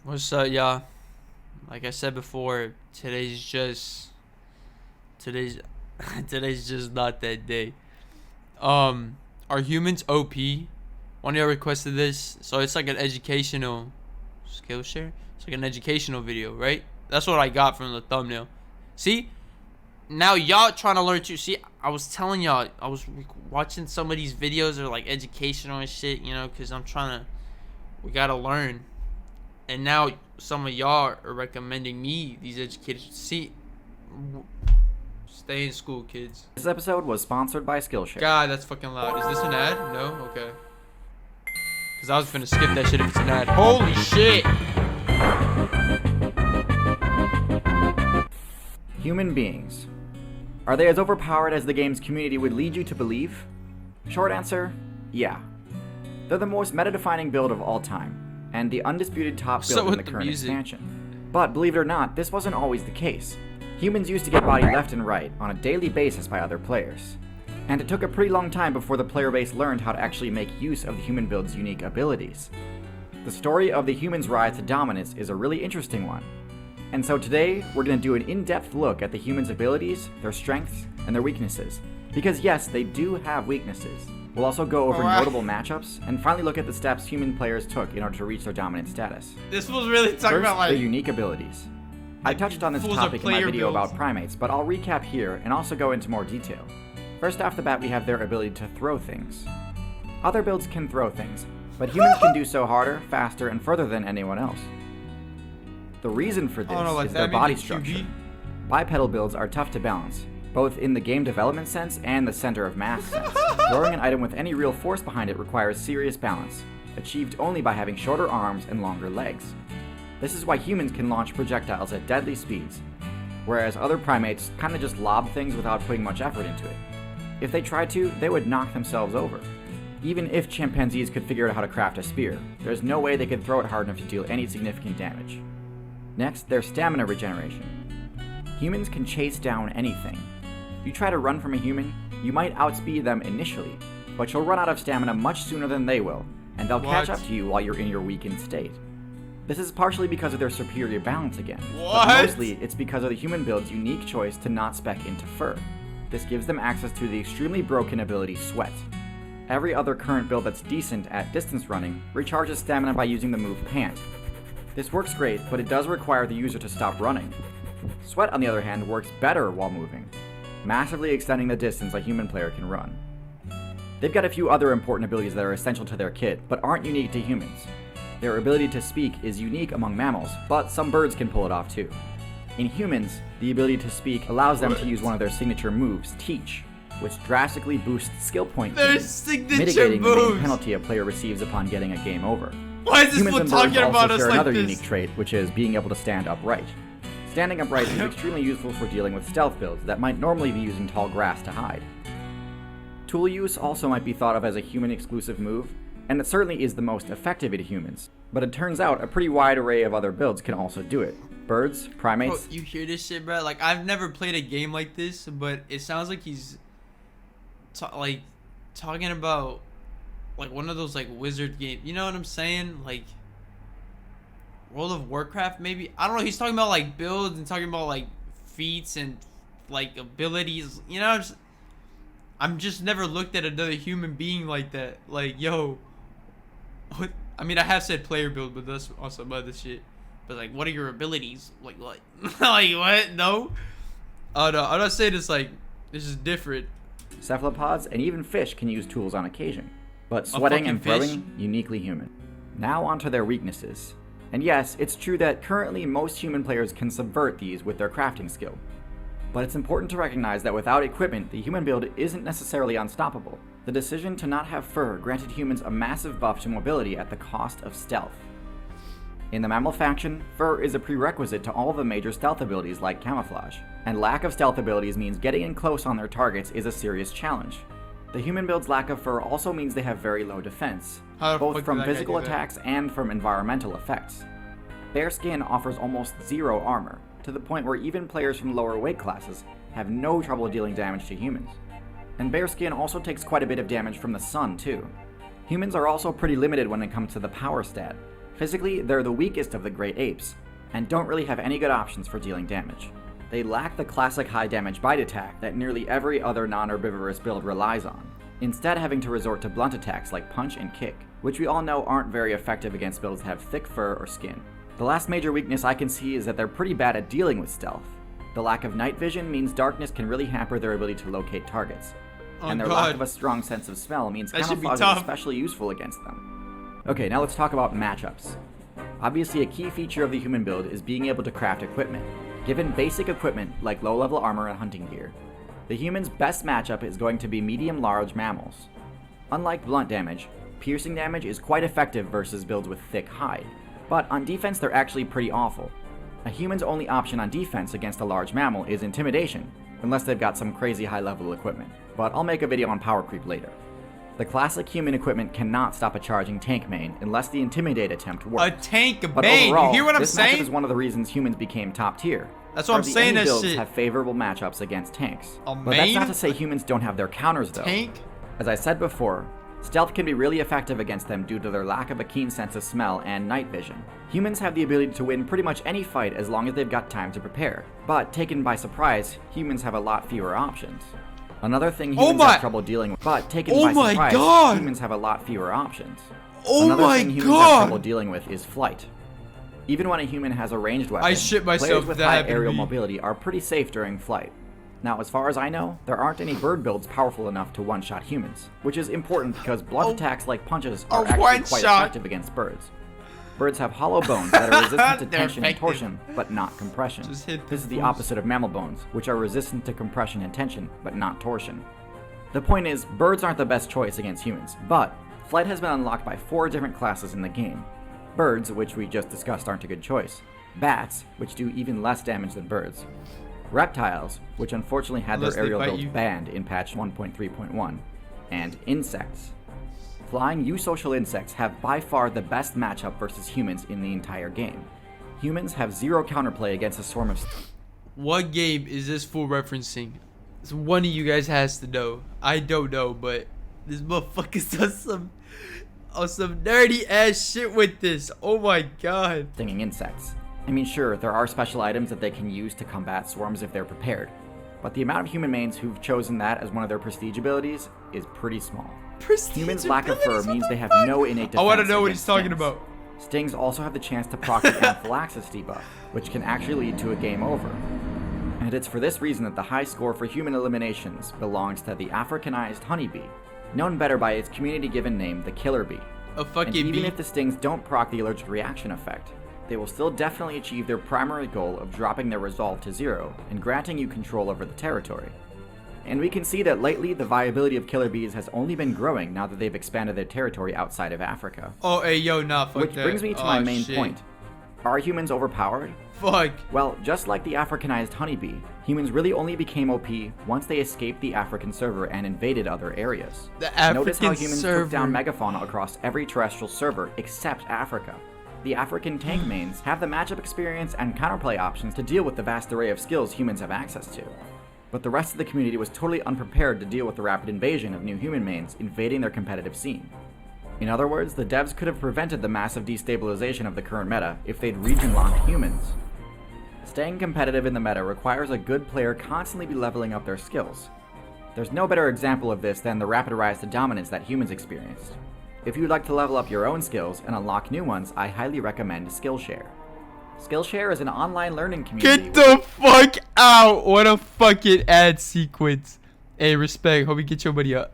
What's up, y'all? Like I said before, today's today's just not that day. Are humans OP? One of y'all requested this, so it's like an educational Skillshare. It's like an educational video, right? That's what I got from the thumbnail. See, now y'all trying to learn too. See, I was telling y'all, I was watching some of these videos that are like educational and shit, because I'm trying to. We gotta learn. And now some of y'all are recommending me these educators. See, stay in school, kids. This episode was sponsored by Skillshare. God, that's fucking loud. Is this an ad? No? Okay. Because I was finna skip that shit if it's an ad. Holy shit! Human beings. Are they as overpowered as the game's community would lead you to believe? Short answer, yeah. They're the most meta-defining build of all time, and the undisputed top build in the current expansion. But believe it or not, this wasn't always the case. Humans used to get bodied left and right on a daily basis by other players. And it took a pretty long time before the player base learned how to actually make use of the human build's unique abilities. The story of the humans' rise to dominance is a really interesting one. And so today, we're going to do an in-depth look at the humans' abilities, their strengths, and their weaknesses. Because yes, they do have weaknesses. We'll also go over notable matchups, and finally look at the steps human players took in order to reach their dominant status. This was really talking First, about like their unique abilities. I touched on this topic in my video about primates, but I'll recap here and also go into more detail. First off the bat, we have their ability to throw things. Other builds can throw things, but humans can do so harder, faster, and further than anyone else. The reason for this is their body structure. Bipedal builds are tough to balance, both in the game development sense and the center of mass sense. Throwing an item with any real force behind it requires serious balance, achieved only by having shorter arms and longer legs. This is why humans can launch projectiles at deadly speeds, whereas other primates kinda just lob things without putting much effort into it. If they tried to, they would knock themselves over. Even if chimpanzees could figure out how to craft a spear, there's no way they could throw it hard enough to deal any significant damage. Next, their stamina regeneration. Humans can chase down anything. You try to run from a human, you might outspeed them initially, but you'll run out of stamina much sooner than they will, and they'll catch up to you while you're in your weakened state. This is partially because of their superior balance again, but mostly it's because of the human build's unique choice to not spec into fur. This gives them access to the extremely broken ability Sweat. Every other current build that's decent at distance running recharges stamina by using the move Pant. This works great, but it does require the user to stop running. Sweat, on the other hand, works better while moving, massively extending the distance a human player can run. They've got a few other important abilities that are essential to their kit, but aren't unique to humans. Their ability to speak is unique among mammals, but some birds can pull it off too. In humans, the ability to speak allows them to use one of their signature moves, Teach, which drastically boosts skill point gains, mitigating the main penalty a player receives upon getting a game over. Why is this Humans one and birds talking about also us share like another this? unique trait, which is being able to stand upright. Standing upright is extremely useful for dealing with stealth builds that might normally be using tall grass to hide. Tool use also might be thought of as a human-exclusive move, and it certainly is the most effective to humans. But it turns out a pretty wide array of other builds can also do it. Birds, primates... Bro, you hear this shit, bro? Like, I've never played a game like this, but it sounds like he's talking about like one of those like wizard games. You know what I'm saying? Like World of Warcraft, maybe. I don't know. He's talking about like builds and talking about like feats and like abilities. You know, I'm just never looked at another human being like that. Like, yo, what? I mean, I have said player build, but that's also some other shit. But like, what are your abilities? Like what? Like what? No. Oh no, I'm not saying it's like this is different. Cephalopods and even fish can use tools on occasion, but sweating and throwing, uniquely human. Now onto their weaknesses. And yes, it's true that currently most human players can subvert these with their crafting skill. But it's important to recognize that without equipment, the human build isn't necessarily unstoppable. The decision to not have fur granted humans a massive buff to mobility at the cost of stealth. In the mammal faction, fur is a prerequisite to all the major stealth abilities like camouflage, and lack of stealth abilities means getting in close on their targets is a serious challenge. The human build's lack of fur also means they have very low defense, both from physical attacks and from environmental effects. Bare skin offers almost zero armor, to the point where even players from lower weight classes have no trouble dealing damage to humans. And bare skin also takes quite a bit of damage from the sun too. Humans are also pretty limited when it comes to the power stat. Physically, they're the weakest of the great apes, and don't really have any good options for dealing damage. They lack the classic high damage bite attack that nearly every other non-herbivorous build relies on, instead having to resort to blunt attacks like punch and kick, which we all know aren't very effective against builds that have thick fur or skin. The last major weakness I can see is that they're pretty bad at dealing with stealth. The lack of night vision means darkness can really hamper their ability to locate targets, and their lack of a strong sense of smell means camouflage is especially useful against them. Okay, now let's talk about matchups. Obviously, a key feature of the human build is being able to craft equipment. Given basic equipment like low-level armor and hunting gear, the human's best matchup is going to be medium-large mammals. Unlike blunt damage, piercing damage is quite effective versus builds with thick hide, but on defense they're actually pretty awful. A human's only option on defense against a large mammal is intimidation, unless they've got some crazy high-level equipment, but I'll make a video on power creep later. The classic human equipment cannot stop a charging tank main unless the intimidate attempt works. A tank but main? Overall, you hear what I'm this saying? matchup is one of the reasons humans became top tier. That's what I'm saying. That That builds shit. have favorable matchups against tanks. But main? that's not to say humans don't have their counters though. Tank? As I said before, stealth can be really effective against them due to their lack of a keen sense of smell and night vision. Humans have the ability to win pretty much any fight as long as they've got time to prepare. But taken by surprise, humans have a lot fewer options. Another thing humans have trouble dealing with, but taken by surprise, humans have a lot fewer options. Another thing humans have trouble dealing with is flight. Even when a human has a ranged weapon, I shit myself. players with high aerial mobility are pretty safe during flight. Now, as far as I know, there aren't any bird builds powerful enough to one-shot humans, which is important because blunt attacks like punches are actually quite effective against birds. Birds have hollow bones that are resistant to tension and torsion, but not compression. This is the opposite of mammal bones, which are resistant to compression and tension, but not torsion. The point is, birds aren't the best choice against humans, but flight has been unlocked by 4 different classes in the game. Birds, which we just discussed, aren't a good choice. Bats, which do even less damage than birds. Reptiles, which unfortunately had their aerial builds banned in patch 1.3.1. And insects. Flying eusocial insects have by far the best matchup versus humans in the entire game. Humans have 0 counterplay against a swarm of... What game is this full referencing? So one of you guys has to know. I don't know, but this motherfucker does some nerdy ass shit with this. Oh my god. Stinging insects. I mean, sure, there are special items that they can use to combat swarms if they're prepared, but the amount of human mains who've chosen that as one of their prestige abilities is pretty small. Humans' lack of fur means they have no innate defense. I want to know what he's talking about. Stings also have the chance to proc the anaphylaxis debuff, which can actually lead to a game over. And it's for this reason that the high score for human eliminations belongs to the Africanized honeybee, known better by its community-given name, the killer bee. A fucking and even bee. if the stings don't proc the allergic reaction effect, they will still definitely achieve their primary goal of dropping their resolve to 0 and granting you control over the territory. And we can see that lately the viability of killer bees has only been growing now that they've expanded their territory outside of Africa. Oh, hey, yo, nah, fuck Which that. brings me to my main point. Are humans overpowered? Fuck. Well, just like the Africanized honeybee, humans really only became OP once they escaped the African server and invaded other areas. The African Notice how humans server. took down megafauna across every terrestrial server except Africa. The African tank mains have the matchup experience and counterplay options to deal with the vast array of skills humans have access to. But the rest of the community was totally unprepared to deal with the rapid invasion of new human mains invading their competitive scene. In other words, the devs could have prevented the massive destabilization of the current meta if they'd region-locked humans. Staying competitive in the meta requires a good player constantly be leveling up their skills. There's no better example of this than the rapid rise to dominance that humans experienced. If you'd like to level up your own skills and unlock new ones, I highly recommend Skillshare. Skillshare is an online learning community. Get the fuck out! What a fucking ad sequence. Hey, respect. Hope you get your money up.